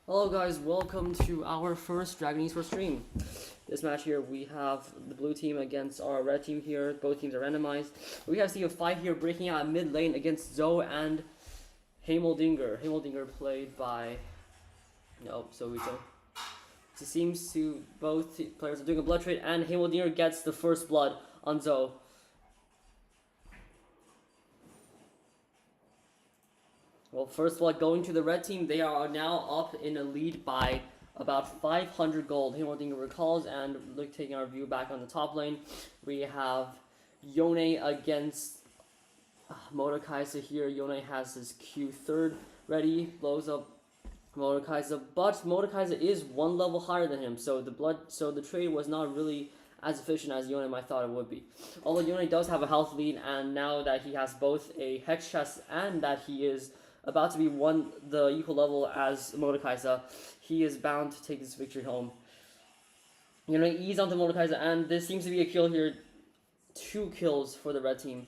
Hello guys, welcome to our first Dragon Esports stream. This match here, we have the blue team against our red team here. Both teams are randomized. We have seen a fight here breaking out mid lane against Zoe and Heimeldinger. Heimeldinger played by... No, Sowito. It seems to both players are doing a blood trade, and Heimeldinger gets the first blood on Zoe. Well, first blood going to the red team. They are now up in a lead by about 500 gold. Heimeldinger recalls, and look, taking our view back on the top lane, we have Yone against Mordekaiser here. Yone has his Q third ready, blows up Mordekaiser, but Mordekaiser is one level higher than him, so the trade was not really as efficient as Yone might thought it would be. Although Yone does have a health lead, and now that he has both a hex chest and that he is about to be the equal level as Mordekaiser, he is bound to take this victory home. You're going to ease onto Mordekaiser, and this seems to be a kill here. 2 kills for the red team.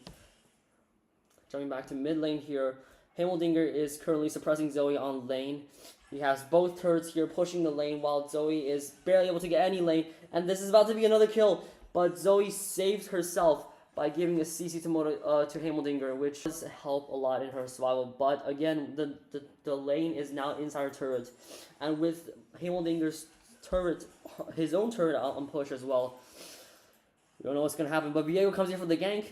Jumping back to mid lane here, Heimeldinger is currently suppressing Zoe on lane. He has both turrets here pushing the lane while Zoe is barely able to get any lane, and this is about to be another kill, but Zoe saves herself by giving a CC to Heimeldinger, which does help a lot in her survival. But again, the lane is now inside her turret, and with Heimeldinger's turret, his own turret on push as well, we don't know what's gonna happen. But Viego comes in for the gank.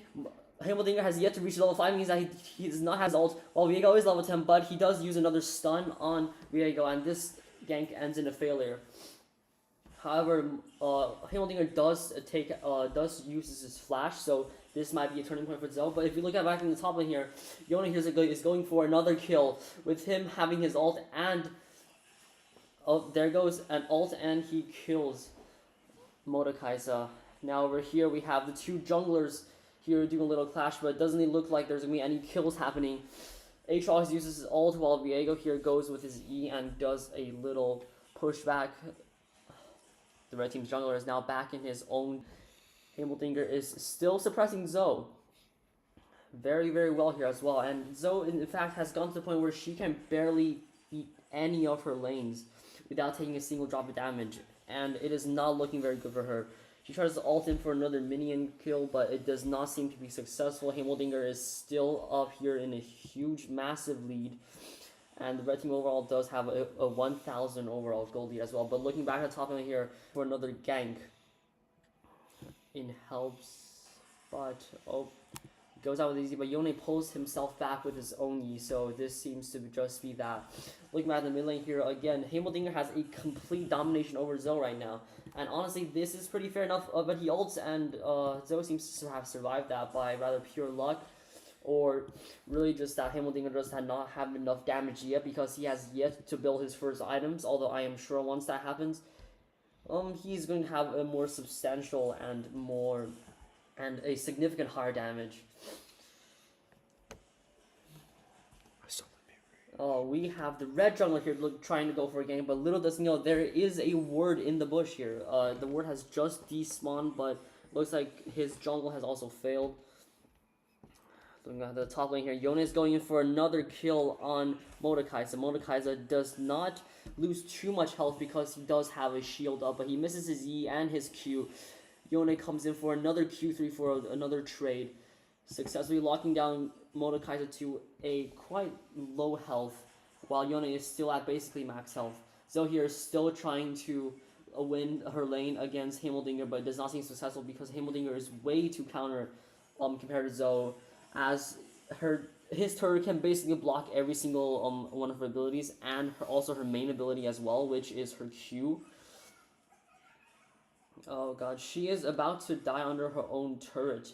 Heimeldinger has yet to reach level 5, means that he does not have his ult, while Viego is level 10, but he does use another stun on Viego, and this gank ends in a failure. However, Heimeldinger does use his flash, so this might be a turning point for Zoe. But if you look at back in the top lane here, Yone here is going for another kill with him having his ult, and there goes an ult, and he kills Mordekaiser. Now over here we have the 2 junglers here doing a little clash, but it doesn't look like there's gonna be any kills happening. Aatrox uses his ult while Viego here goes with his E and does a little pushback. The red team's jungler is now back in his own. Heimeldinger is still suppressing Zoe very, very well here as well. And Zoe, in fact, has gone to the point where she can barely beat any of her lanes without taking a single drop of damage. And it is not looking very good for her. She tries to ult in for another minion kill, but it does not seem to be successful. Heimeldinger is still up here in a huge, massive lead. And the red team overall does have a 1,000 overall gold lead as well. But looking back at the top lane here for another gank in helps, but goes out with easy. But Yone pulls himself back with his own E, so this seems to just be that. Looking back at the mid lane here again, Heimeldinger has a complete domination over Zoe right now. And honestly, this is pretty fair enough, but he ults, and Zoe seems to have survived that by rather pure luck, or really just that Heimeldinger does not have enough damage yet because he has yet to build his first items, although I am sure once that happens, he's going to have a more substantial and a significant higher damage. We have the red jungler here trying to go for a game, but little does he know there is a ward in the bush here. The ward has just despawned, but looks like his jungle has also failed. Looking at the top lane here, Yone is going in for another kill on Mordekaiser. Mordekaiser does not lose too much health because he does have a shield up, but he misses his E and his Q. Yone comes in for another Q3 for another trade, successfully locking down Mordekaiser to a quite low health, while Yone is still at basically max health. Zoe here is still trying to win her lane against Heimeldinger, but it does not seem successful because Heimeldinger is way too counter compared to Zoe, as his turret can basically block every single one of her abilities, and also her main ability as well, which is her Q. Oh god, she is about to die under her own turret.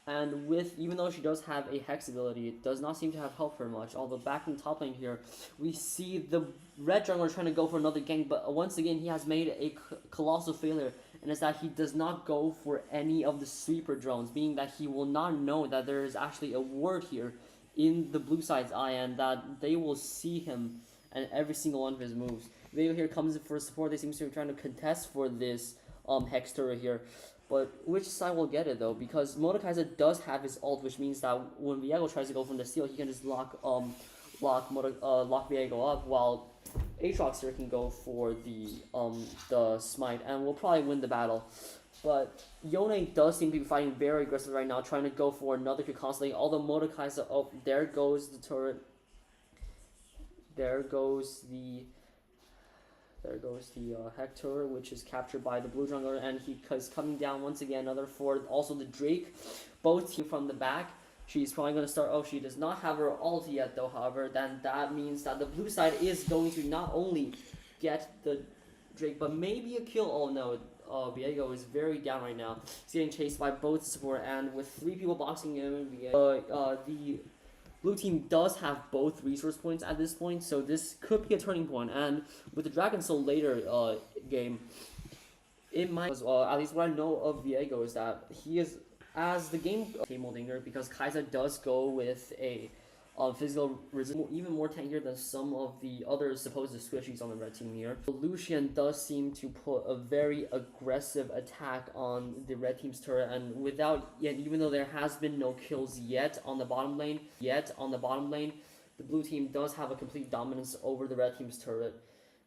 And even though she does have a hex ability, it does not seem to have helped her much. Although back in the top lane here, we see the red jungler trying to go for another gank, but once again he has made a colossal failure, and it's that he does not go for any of the sweeper drones, meaning that he will not know that there is actually a ward here in the blue side's eye, and that they will see him and every single one of his moves. Vega here comes in for support. They seem to be trying to contest for this hex turret here. But which side will get it though? Because Mordekaiser does have his ult, which means that when Viego tries to go from the steal, he can just lock Viego up, while Aatrox here can go for the smite, and will probably win the battle. But Yone does seem to be fighting very aggressive right now, trying to go for another kill constantly. Although Mordekaiser, oh, there goes the turret. There goes the Heck turret, which is captured by the blue jungler, and he is coming down once again. Another fourth. Also the Drake, both team from the back. She's probably going to start. Oh, she does not have her ult yet, though. However, then that means that the blue side is going to not only get the Drake, but maybe a kill. Oh no. Viego is very down right now. He's getting chased by both support, and with 3 people boxing him, the blue team does have both resource points at this point, so this could be a turning point. And with the Dragon Soul later game, it might as well. At least what I know of Viego is that he is, as the game Moldinger, because Kai'Sa does go with a physical resistance, even more tankier than some of the other supposed squishies on the red team here. Lucian does seem to put a very aggressive attack on the red team's turret, and even though there has been no kills yet on the bottom lane, the blue team does have a complete dominance over the red team's turret.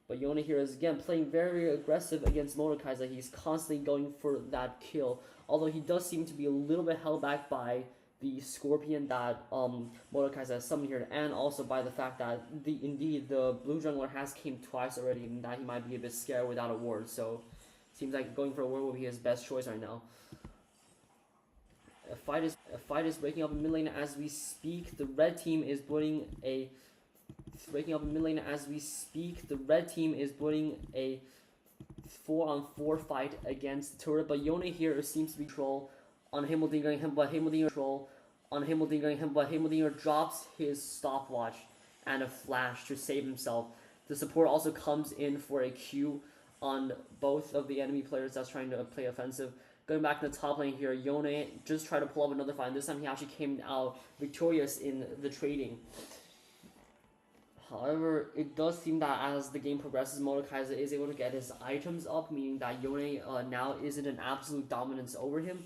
But Yone here is again playing very aggressive against Mordekaiser. He's constantly going for that kill, although he does seem to be a little bit held back by the Scorpion that Mordekaiser has summoned here, and also by the fact that indeed the blue jungler has came twice already, and that he might be a bit scared without a ward. So seems like going for a ward will be his best choice right now. A fight is breaking up in mid lane as we speak. The red team is putting a 4-on-4 fight against the turret, but Yone here seems to be troll on Heimerdinger, but Heimerdinger drops his stopwatch and a flash to save himself. The support also comes in for a Q on both of the enemy players that's trying to play offensive. Going back to the top lane here, Yone just tried to pull up another fight, and this time he actually came out victorious in the trading. However, it does seem that as the game progresses, Mordekaiser is able to get his items up, meaning that Yone now isn't an absolute dominance over him.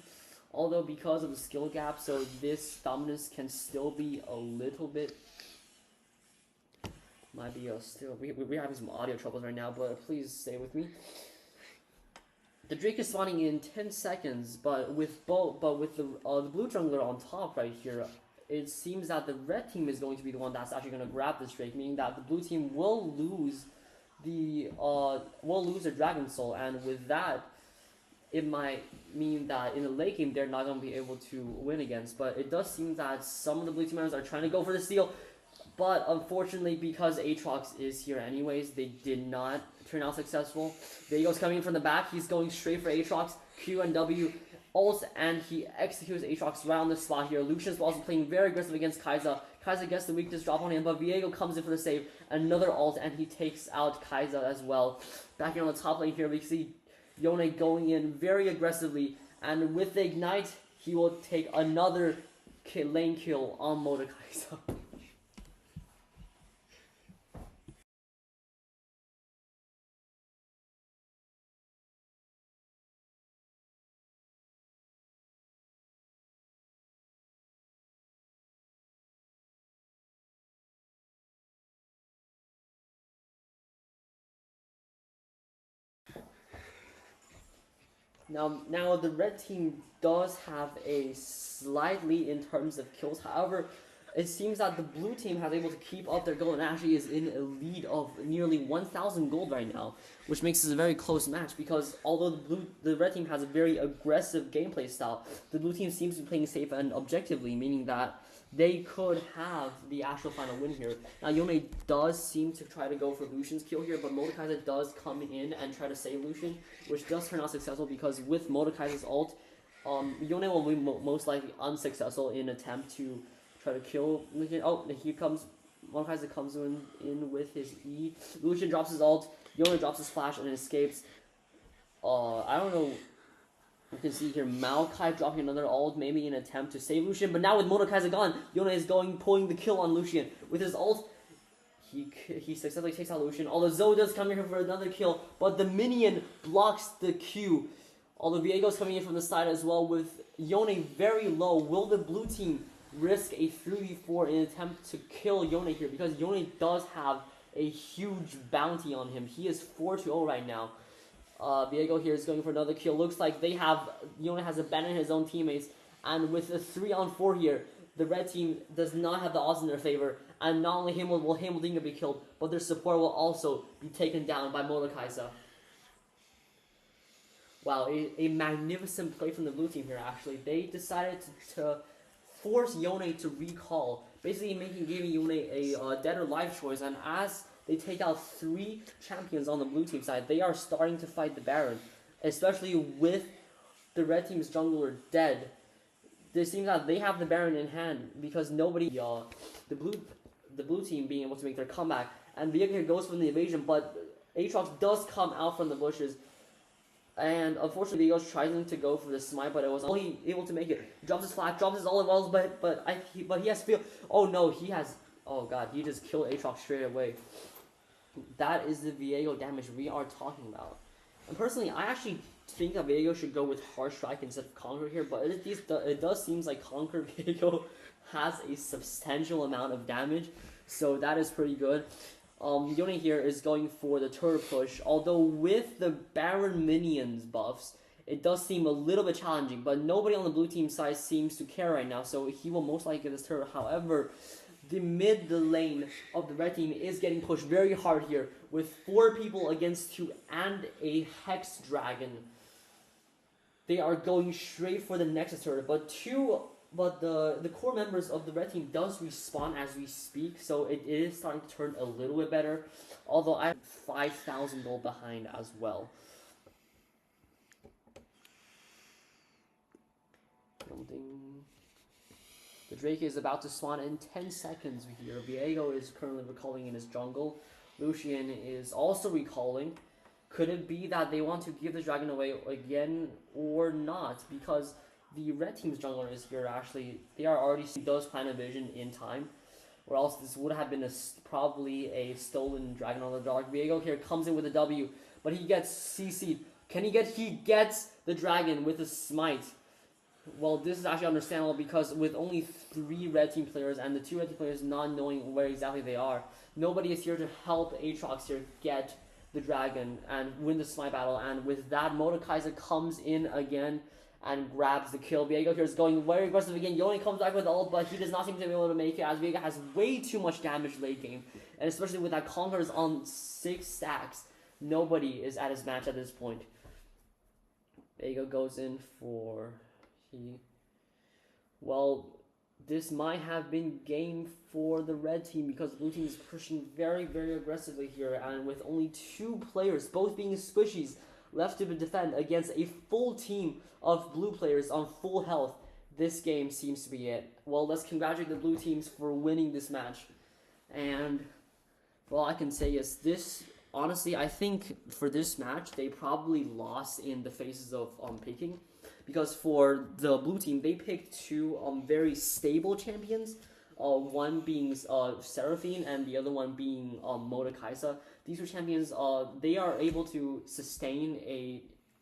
Although because of the skill gap, so this dominance can still be a little bit, might be still, we're having some audio troubles right now, but please stay with me. The Drake is spawning in 10 seconds, but with the blue jungler on top right here, it seems that the red team is going to be the one that's actually going to grab this Drake, meaning that the blue team will lose the Dragon Soul, and with that, it might mean that in the late game they're not going to be able to win against. But it does seem that some of the blue team members are trying to go for the steal, but unfortunately, because Aatrox is here anyways, they did not turn out successful. Viego's coming in from the back. He's going straight for Aatrox. Q and W ult, and he executes Aatrox right on the spot here. Lucian's also playing very aggressive against Kai'Sa. Kai'Sa gets the weakness drop on him, but Viego comes in for the save. Another ult, and he takes out Kai'Sa as well. Back here on the top lane here, we see Yone going in very aggressively, and with the ignite, he will take another lane kill on Mordekaiser. Now the red team does have a slight lead in terms of kills. However, it seems that the blue team has able to keep up their gold and actually is in a lead of nearly 1,000 gold right now, which makes this a very close match, because although the red team has a very aggressive gameplay style, the blue team seems to be playing safe and objectively, meaning that they could have the actual final win here. Now, Yone does seem to try to go for Lucian's kill here, but Mordekaiser does come in and try to save Lucian, which does turn out successful, because with Mordekaiser's ult, Yone will be most likely unsuccessful in attempt to try to kill Lucian. Oh, here comes Mordekaiser comes in with his E. Lucian drops his ult, Yone drops his flash and escapes. I don't know. You can see here Maokai dropping another ult, maybe in an attempt to save Lucian, but now with Mordekaiser gone, Yone is pulling the kill on Lucian. With his ult, he successfully takes out Lucian, although Zoe does come here for another kill, but the minion blocks the Q. Although Viego's coming in from the side as well, with Yone very low. Will the blue team risk a 3v4 in an attempt to kill Yone here? Because Yone does have a huge bounty on him. He is 4-0 right now. Viego here is going for another kill. Looks like Yone has abandoned his own teammates, and with a 3-on-4 here, the red team does not have the odds in their favor, and not only will Heimerdinger be killed, but their support will also be taken down by Mordekaiser. Wow, a magnificent play from the blue team here, actually. They decided to force Yone to recall, basically giving Yone a dead or life choice, and as they take out 3 champions on the blue team side, they are starting to fight the Baron, especially with the red team's jungler dead. It seems that they have the Baron in hand because nobody, the blue team being able to make their comeback, and Viego here goes for the evasion, but Aatrox does come out from the bushes. And unfortunately, Viego tries to go for the smite, but it was only able to make it. He drops his flash, drops his all in wells, but he has to feel. Oh no, he has. Oh god, he just killed Aatrox straight away. That is the Viego damage we are talking about. And personally, I actually think that Viego should go with Harsh Strike instead of Conquer here, but it does seem like Conquer Viego has a substantial amount of damage, so that is pretty good. Yone here is going for the turret push, although with the Baron minions buffs, it does seem a little bit challenging, but nobody on the blue team side seems to care right now, so he will most likely get this turret. However, the lane of the red team is getting pushed very hard here, with 4 people against 2 and a Hex Dragon. They are going straight for the Nexus turret, but the core members of the red team does respawn as we speak, so it is starting to turn a little bit better, although I'm 5,000 gold behind as well. The Drake is about to spawn in 10 seconds here. Viego is currently recalling in his jungle. Lucian is also recalling. Could it be that they want to give the dragon away again or not? Because the red team's jungler is here actually. They are already does plan a vision in time, or else this would have been probably a stolen dragon on the dark. Viego here comes in with a W, but he gets CC'd. He gets the dragon with a smite. Well, this is actually understandable because with only 3 red team players and the 2 red team players not knowing where exactly they are, nobody is here to help Aatrox here get the dragon and win the smite battle. And with that, Mordekaiser comes in again and grabs the kill. Viego here is going very aggressive again. Yone comes back with ult, but he does not seem to be able to make it as Viego has way too much damage late game. And especially with that Conquerors on 6 stacks, nobody is at his match at this point. Viego goes in for... Well, this might have been game for the red team because the blue team is pushing very, very aggressively here, and with only 2 players, both being squishies, left to defend against a full team of blue players on full health, this game seems to be it. Well, let's congratulate the blue teams for winning this match. And all I can say is this, honestly, I think for this match, they probably lost in the phases of picking. Because for the blue team, they picked 2 very stable champions, one being Seraphine and the other one being Mordekaiser. These 2 champions, they are able to sustain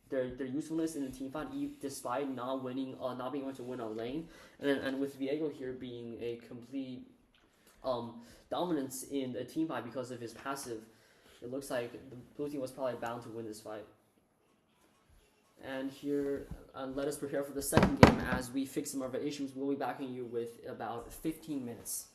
their usefulness in the team fight despite not being able to win a lane. And with Viego here being a complete dominance in the team fight because of his passive, it looks like the blue team was probably bound to win this fight. And here, let us prepare for the second game as we fix some of our issues. We'll be back on you with about 15 minutes.